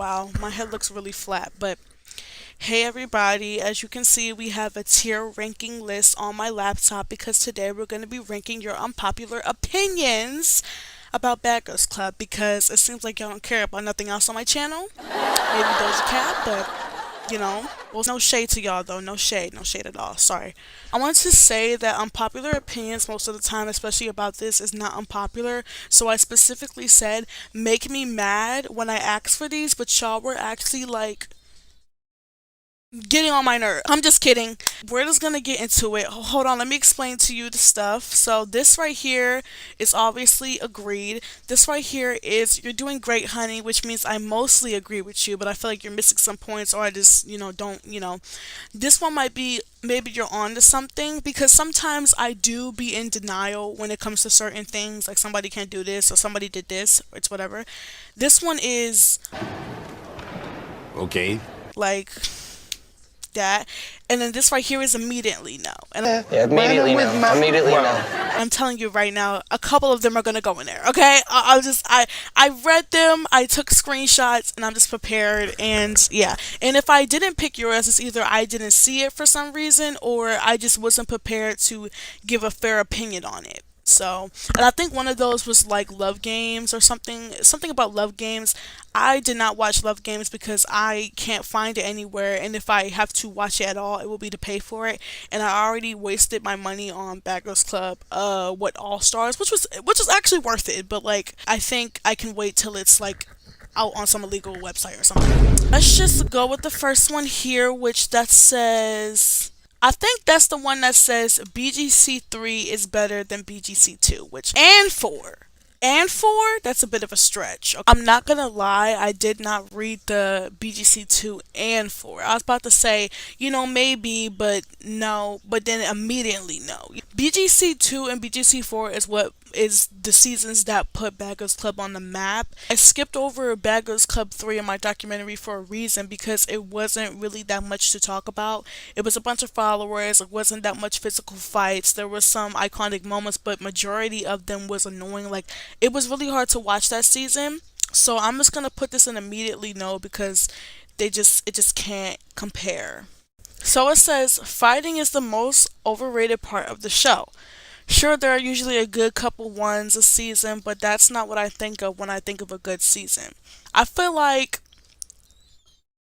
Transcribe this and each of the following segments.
Wow, my head looks really flat, but hey everybody, as you can see, we have a tier ranking list on my laptop because today we're going to be ranking your unpopular opinions about Bagos Club because it seems like y'all don't care about nothing else on my channel. Maybe Doja Cat, but well, no shade to y'all though, no shade at all, sorry. I want to say that unpopular opinions most of the time, especially about this, is not unpopular, so I specifically said, make me mad when I asked for these, but y'all were actually like, getting on my nerve. I'm just kidding. We're just gonna get into it. Hold on, let me explain to you the stuff. So this right here is obviously agreed. This right here is you're doing great, honey, which means I mostly agree with you, but I feel like you're missing some points, or I just, don't, This one might be maybe you're on to something because sometimes I do be in denial when it comes to certain things, like somebody can't do this or somebody did this, or it's whatever. This one is Okay. like that. And then this right here is immediately no. And Yeah, immediately no. Immediately no. I'm telling you right now, a couple of them are gonna go in there. Okay, I read them, I took screenshots, and I'm just prepared. And yeah, and if I didn't pick yours, it's either I didn't see it for some reason, or I just wasn't prepared to give a fair opinion on it. So, and I think one of those was like Love Games or something about Love Games. I did not watch Love Games because I can't find it anywhere, and if I have to watch it at all, it will be to pay for it. And I already wasted my money on Bagos Club, what All Stars, which was actually worth it. But like, I think I can wait till it's like out on some illegal website or something. Let's just go with the first one here, which that says. I think that's the one that says BGC 3 is better than BGC 2, which and 4. And 4, that's a bit of a stretch. I'm not gonna lie, I did not read the BGC 2 and 4. I was about to say, maybe, but no, but then immediately no. BGC 2 and BGC 4 is what is the seasons that put Bagos Club on the map. I skipped over Bagos Club 3 in my documentary for a reason because it wasn't really that much to talk about. It was a bunch of followers, it wasn't that much physical fights. There were some iconic moments, but majority of them was annoying. Like, it was really hard to watch that season. So I'm just gonna put this in immediately no because it just can't compare. So it says fighting is the most overrated part of the show. Sure, there are usually a good couple ones a season, but that's not what I think of when I think of a good season. I feel like,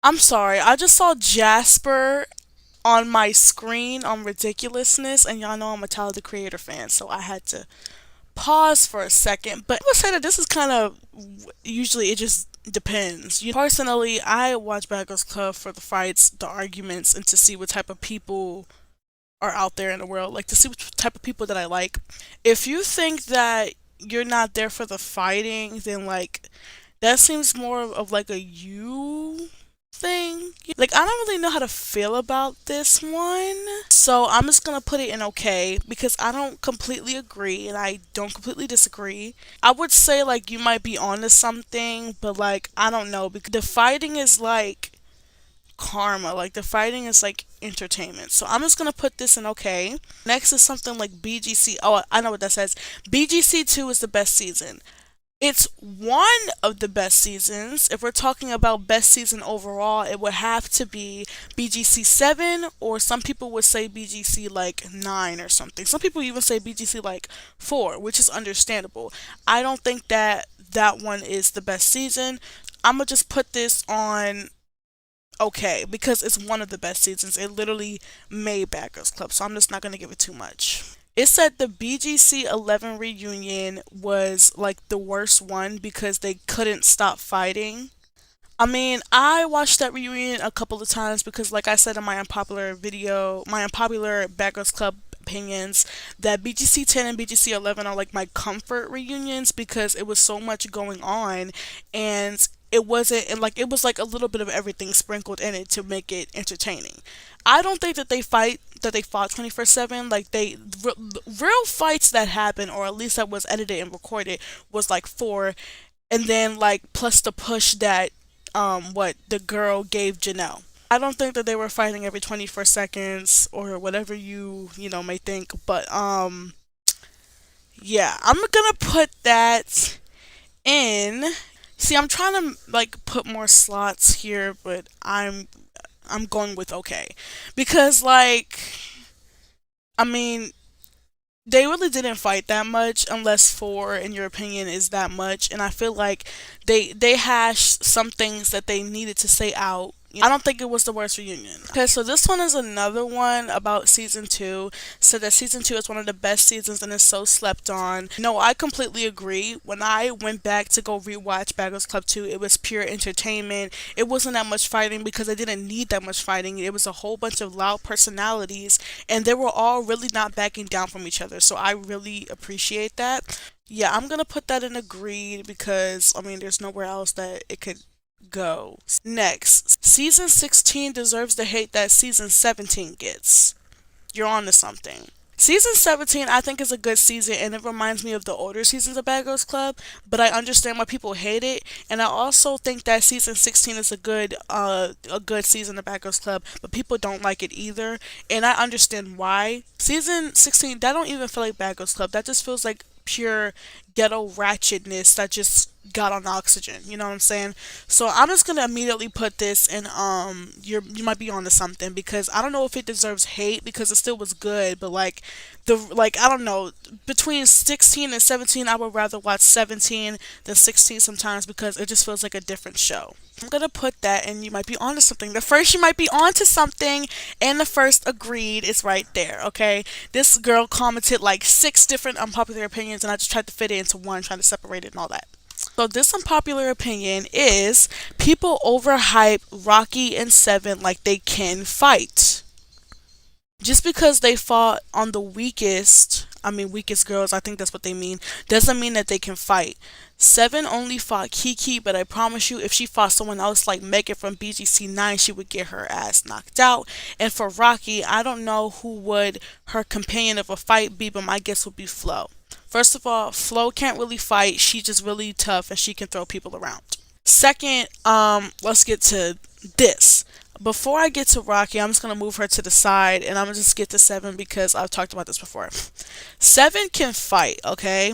I'm sorry, I just saw Jasper on my screen on Ridiculousness, and y'all know I'm a Tyler the Creator fan, so I had to pause for a second. But I would say that this is kind of, usually it just depends. Personally, I watch Bagos Club for the fights, the arguments, and to see what type of people are out there in the world, like to see what type of people that I like. If you think that you're not there for the fighting, then like that seems more of like a you thing. Like, I don't really know how to feel about this one. So I'm just gonna put it in okay because I don't completely agree and I don't completely disagree. I would say like you might be onto something, but like I don't know because the fighting is like karma. Like the fighting is like entertainment. So I'm just gonna put this in okay. Next is something like BGC. Oh, I know what that says. BGC 2 is the best season. It's one of the best seasons. If we're talking about best season overall, it would have to be BGC 7, or some people would say BGC like 9 or something. Some people even say BGC like 4, which is understandable. I don't think that that one is the best season. I'm gonna just put this on okay because it's one of the best seasons. It literally made Backers Club, so I'm just not gonna give it too much. It said the BGC 11 reunion was like the worst one because they couldn't stop fighting. I mean, I watched that reunion a couple of times because, like I said in my unpopular video, my unpopular Backers Club opinions, that BGC 10 and BGC 11 are like my comfort reunions because it was so much going on, and it wasn't, and like it was like a little bit of everything sprinkled in it to make it entertaining. I don't think that they fought 24/7. Like real fights that happened, or at least that was edited and recorded, was like 4, and then like plus the push that what the girl gave Janelle. I don't think that they were fighting every 24 seconds or whatever you may think, but yeah, I'm gonna put that in. See, I'm trying to like put more slots here, but I'm going with okay. Because like I mean, they really didn't fight that much unless four in your opinion is that much, and I feel like they hashed some things that they needed to say out. I don't think it was the worst reunion. Okay, so this one is another one about season two. Said that season two is one of the best seasons and is so slept on. No, I completely agree. When I went back to go rewatch Bagos Club 2, it was pure entertainment. It wasn't that much fighting because I didn't need that much fighting. It was a whole bunch of loud personalities and they were all really not backing down from each other. So I really appreciate that. Yeah, I'm gonna put that in agreed because I mean there's nowhere else that it could go. Next, season 16 deserves the hate that season 17 gets. You're on to something. Season 17, I think, is a good season, and it reminds me of the older seasons of Bad Girls Club, but I understand why people hate it, and I also think that season 16 is a good season of Bad Girls Club, but people don't like it either, and I understand why. Season 16, that don't even feel like Bad Girls Club, that just feels like pure ghetto ratchetness that just got on oxygen. You know what I'm saying? So I'm just gonna immediately put this in. You might be onto something because I don't know if it deserves hate because it still was good, but like I don't know, between 16 and 17, I would rather watch 17 than 16 sometimes because it just feels like a different show. I'm gonna put that, and you might be onto something. The first you might be onto something, and the first agreed is right there. Okay, this girl commented like six different unpopular opinions, and I just tried to fit it into one, trying to separate it and all that. So this unpopular opinion is people overhype Rocky and Seven like they can fight. Just because they fought on the weakest, I mean weakest girls, I think that's what they mean, doesn't mean that they can fight. Seven only fought Kiki, but I promise you, if she fought someone else like Megan from BGC 9, she would get her ass knocked out. And for Rocky, I don't know who would her companion of a fight be, but my guess would be Flo. First of all, Flo can't really fight. She's just really tough and she can throw people around. Second, let's get to this. Before I get to Rocky, I'm just gonna move her to the side and I'm gonna just get to Seven because I've talked about this before. Seven can fight, okay?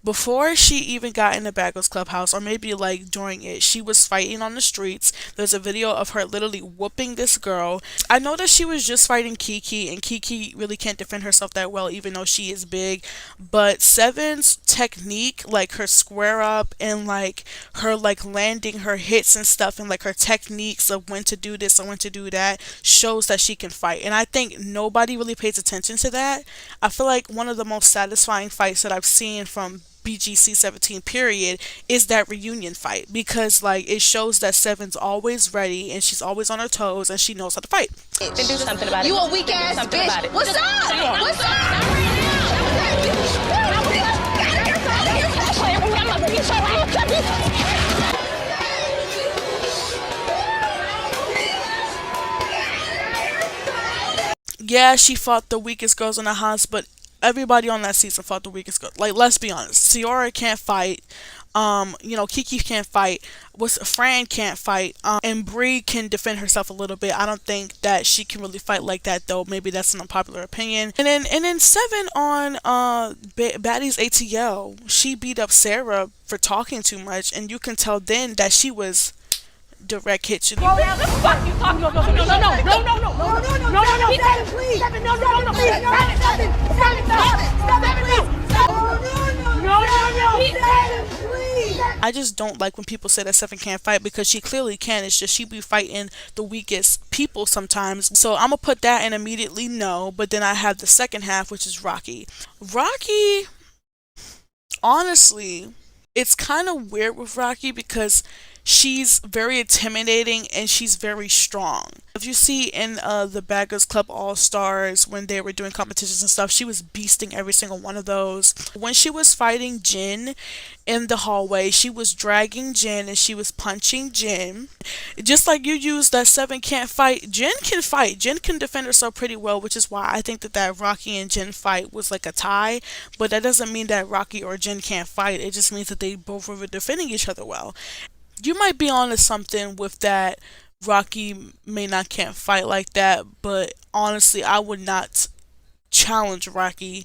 Before she even got in the Bagos Clubhouse, or maybe like during it, she was fighting on the streets. There's a video of her literally whooping this girl. I know that she was just fighting Kiki, and Kiki really can't defend herself that well, even though she is big. But Seven's technique, like her square up and like her like landing her hits and stuff, and like her techniques of when to do this and when to do that, shows that she can fight. And I think nobody really pays attention to that. I feel like one of the most satisfying fights that I've seen from BGC 17 period is that reunion fight because like it shows that Seven's always ready and she's always on her toes and she knows how to fight. Then do something about it. You a weak ass bitch. What's up? What's up? Yeah, she fought the weakest girls in the house, but everybody on that season fought the weakest girl. Like, let's be honest, Ciara can't fight. Kiki can't fight. What's Fran can't fight. And Bree can defend herself a little bit. I don't think that she can really fight like that though. Maybe that's an unpopular opinion. And then Seven on Baddie's ATL, she beat up Sarah for talking too much, and you can tell then that she was direct hit. What the fuck you talking about? No, no, no, no, no, no, no, no, no, no, no, no, Seven, please. Seven, no, no, no, please. Seven, please. No, no, no, Seven, please. I just don't like when people say that Seven can't fight because she clearly can. It's just she be fighting the weakest people sometimes. So I'm gonna put that in immediately no. But then I have the second half, which is Rocky. Rocky, honestly, it's kind of weird with Rocky because she's very intimidating and she's very strong. If you see in the Baggers Club All Stars when they were doing competitions and stuff, she was beasting every single one of those. When she was fighting Jin in the hallway, she was dragging Jin and she was punching Jin. Just like you use that Seven can't fight, Jin can fight. Jin can defend herself pretty well, which is why I think that Rocky and Jin fight was like a tie. But that doesn't mean that Rocky or Jin can't fight. It just means that they both were defending each other well. You might be onto something with that. Rocky may not can't fight like that, but honestly, I would not challenge Rocky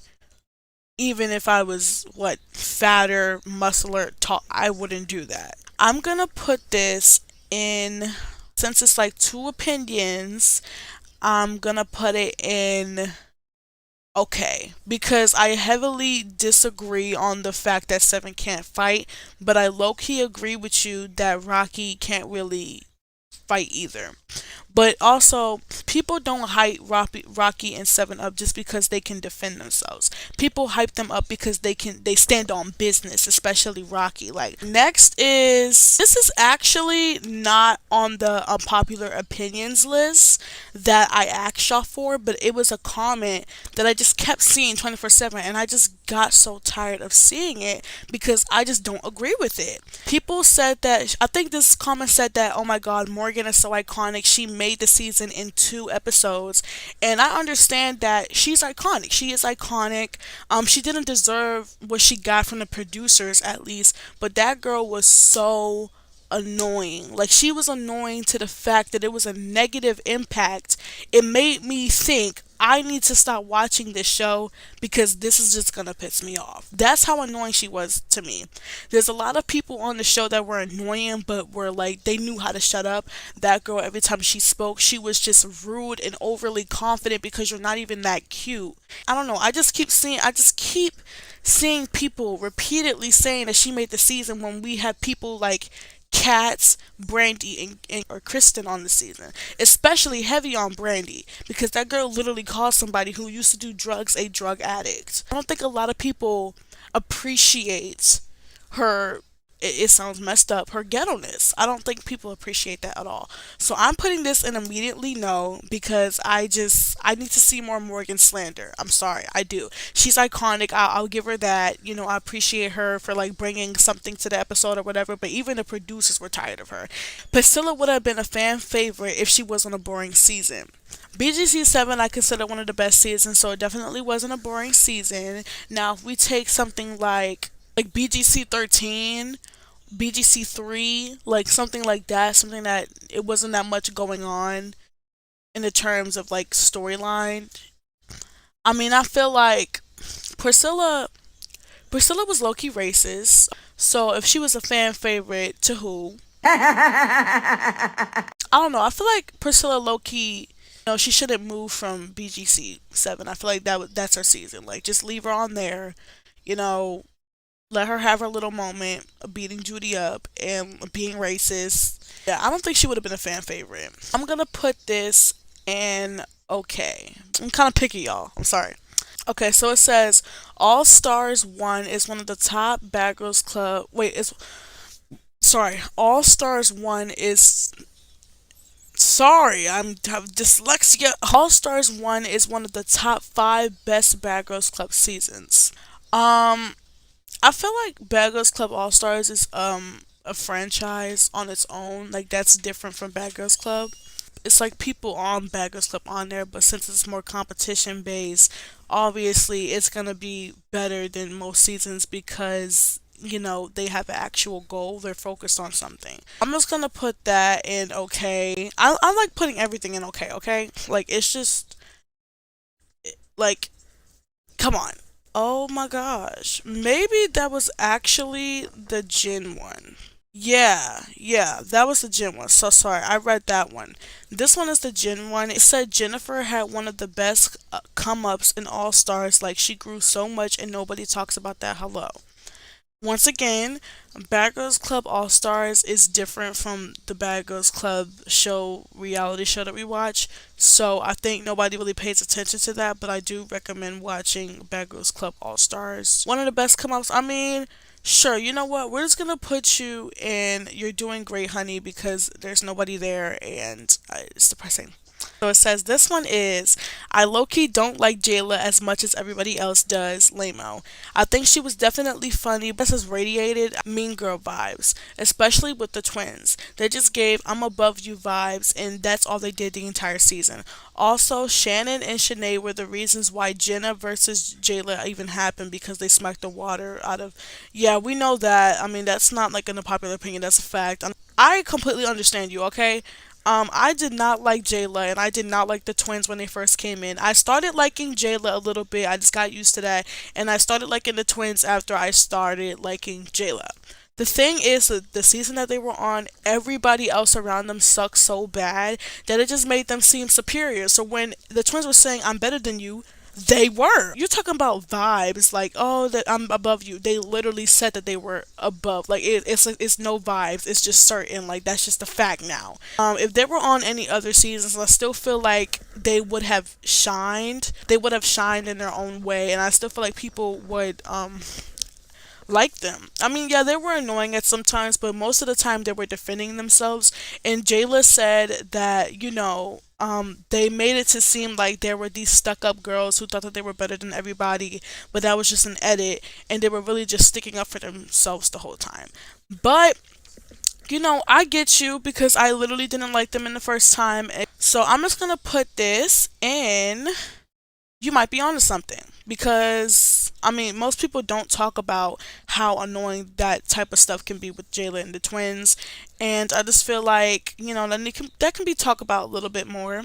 even if I was fatter, muscular, tall. I wouldn't do that. I'm gonna put this in, since it's like two opinions, I'm gonna put it in okay, because I heavily disagree on the fact that Seven can't fight, but I low key agree with you that Rocky can't really fight either. But also, people don't hype Rocky and Seven up just because they can defend themselves. People hype them up because they stand on business, especially Rocky. Like next is, this is actually not on the unpopular opinions list that I asked y'all for, but it was a comment that I just kept seeing 24/7, and I just got so tired of seeing it because I just don't agree with it. People said that, I think this comment said that, oh my god, Morgan is so iconic. She made the season in 2 episodes. And I understand that she's iconic. She is iconic. She didn't deserve what she got from the producers, at least, but that girl was so annoying. Like, she was annoying to the fact that it was a negative impact. It made me think I need to stop watching this show because this is just gonna piss me off. That's how annoying she was to me. There's a lot of people on the show that were annoying, but were like, they knew how to shut up. That girl, every time she spoke, she was just rude and overly confident because you're not even that cute. I don't know. I just keep seeing people repeatedly saying that she made the season when we have people like Cats, Brandy, and or Kristen on the season. Especially heavy on Brandy because that girl literally called somebody who used to do drugs a drug addict. I don't think a lot of people appreciate her. It sounds messed up. Her ghetto-ness. I don't think people appreciate that at all. So I'm putting this in immediately no because I need to see more Morgan slander. I'm sorry, I do. She's iconic. I'll give her that. You know, I appreciate her for like bringing something to the episode or whatever. But even the producers were tired of her. Priscilla would have been a fan favorite if she wasn't a boring season. BGC 7 I consider one of the best seasons, so it definitely wasn't a boring season. Now, if we take something like BGC 13, BGC 3, like something like that, something that it wasn't that much going on in the terms of like storyline. I mean, I feel like Priscilla Priscilla was low key racist. So if she was a fan favorite to who? I don't know. I feel like Priscilla low key, she shouldn't move from BGC 7. I feel like that's her season. Like just leave her on there. You know, let her have her little moment of beating Judy up and being racist. Yeah, I don't think she would have been a fan favorite. I'm gonna put this in okay. I'm kind of picky, y'all. I'm sorry. Okay, so it says All Stars 1 is one of the top Bad Girls Club. Wait, it's sorry. All Stars 1 is sorry. I'm have dyslexia. All Stars 1 is one of the top 5 best Bad Girls Club seasons. Um I feel like Bad Girls Club All Stars is a franchise on its own. Like that's different from Bad Girls Club. It's like people on Bad Girls Club on there, but since it's more competition based, obviously it's gonna be better than most seasons because they have an actual goal. They're focused on something. I'm just gonna put that in okay. I like putting everything in okay. Okay, like it's just like come on. Oh my gosh. Maybe that was actually the Jin one. Yeah, that was the Jin one. So sorry, I read that one. This one is the Jin one. It said Jennifer had one of the best come ups in All Stars. Like she grew so much and nobody talks about that. Hello. Once again, Bad Girls Club All Stars is different from the Bad Girls Club reality show that we watch. So I think nobody really pays attention to that, but I do recommend watching Bad Girls Club All Stars. One of the best come ups. I mean, sure, you know what? We're just gonna put you in You're Doing Great, Honey, because there's nobody there and it's depressing. So it says this one is I low key don't like Jayla as much as everybody else does. Lamo. I think she was definitely funny, but has radiated Mean Girl vibes, especially with the twins. They just gave I'm above you vibes, and that's all they did the entire season. Also, Shannon and Shanae were the reasons why Jenna versus Jayla even happened because they smacked the water out of. Yeah, we know that. I mean, that's not like an unpopular opinion. That's a fact. I completely understand you. Okay. I did not like Jayla and I did not like the twins when they first came in. I started liking Jayla a little bit. I just got used to that. And I started liking the twins after I started liking Jayla. The thing is that the season that they were on, everybody else around them sucked so bad that it just made them seem superior. So when the twins were saying, I'm better than you, they were. You're talking about vibes, like, oh, that I'm above you. They literally said that they were above. Like, it's no vibes. It's just certain. Like, that's just a fact now. If they were on any other seasons, I still feel like they would have shined. They would have shined in their own way, and I still feel like people would like them. I mean, yeah, they were annoying at some times, but most of the time they were defending themselves. And Jayla said that, they made it to seem like there were these stuck up girls who thought that they were better than everybody, but that was just an edit, and they were really just sticking up for themselves the whole time. But I get you because I literally didn't like them in the first time. So I'm just gonna put this in. You might be onto something because I mean most people don't talk about how annoying that type of stuff can be with Jayla and the twins, and I just feel like that can be talked about a little bit more.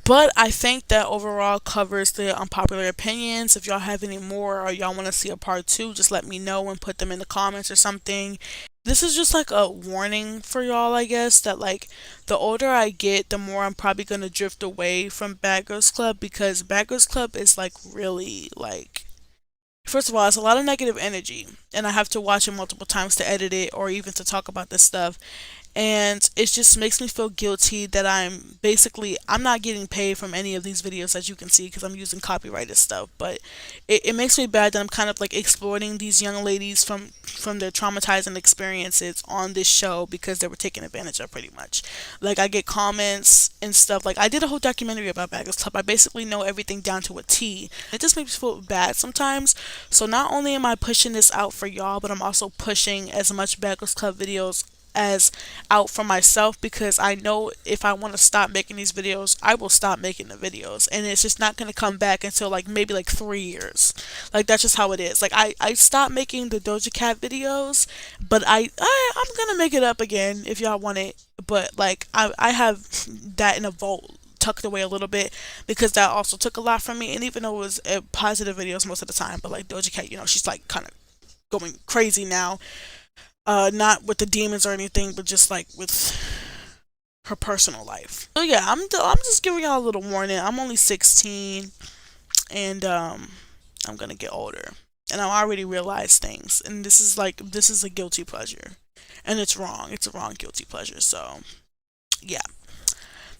But I think that overall covers the unpopular opinions. If y'all have any more or y'all want to see a part two, just let me know and put them in the comments or something. This is just like a warning for y'all, I guess, that like the older I get, the more I'm probably gonna drift away from Bagos Club because Bagos Club is like really like first of all, it's a lot of negative energy, and I have to watch it multiple times to edit it or even to talk about this stuff. And it just makes me feel guilty that I'm not getting paid from any of these videos as you can see because I'm using copyrighted stuff, but it makes me bad that I'm kind of like exploiting these young ladies from their traumatizing experiences on this show because they were taken advantage of pretty much. Like I get comments and stuff. Like I did a whole documentary about Bagels Club. I basically know everything down to a T. It just makes me feel bad sometimes. So not only am I pushing this out for y'all, but I'm also pushing as much Bagels Club videos as out for myself because I know if I want to stop making these videos, I will stop making the videos and it's just not going to come back until like maybe like 3 years. Like that's just how it is. Like I stopped making the Doja Cat videos, but I'm going to make it up again if y'all want it. But like I have that in a vault tucked away a little bit because that also took a lot from me, and even though it was positive videos most of the time, but like Doja Cat, she's like kind of going crazy now, not with the demons or anything, but just like with her personal life. So yeah, I'm just giving y'all a little warning. I'm only 16, and I'm gonna get older, and I already realized things, and this is a guilty pleasure, and it's wrong. It's a wrong guilty pleasure. So yeah.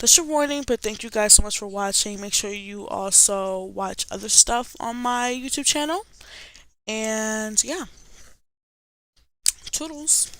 That's your warning, but thank you guys so much for watching. Make sure you also watch other stuff on my YouTube channel. And yeah, toodles.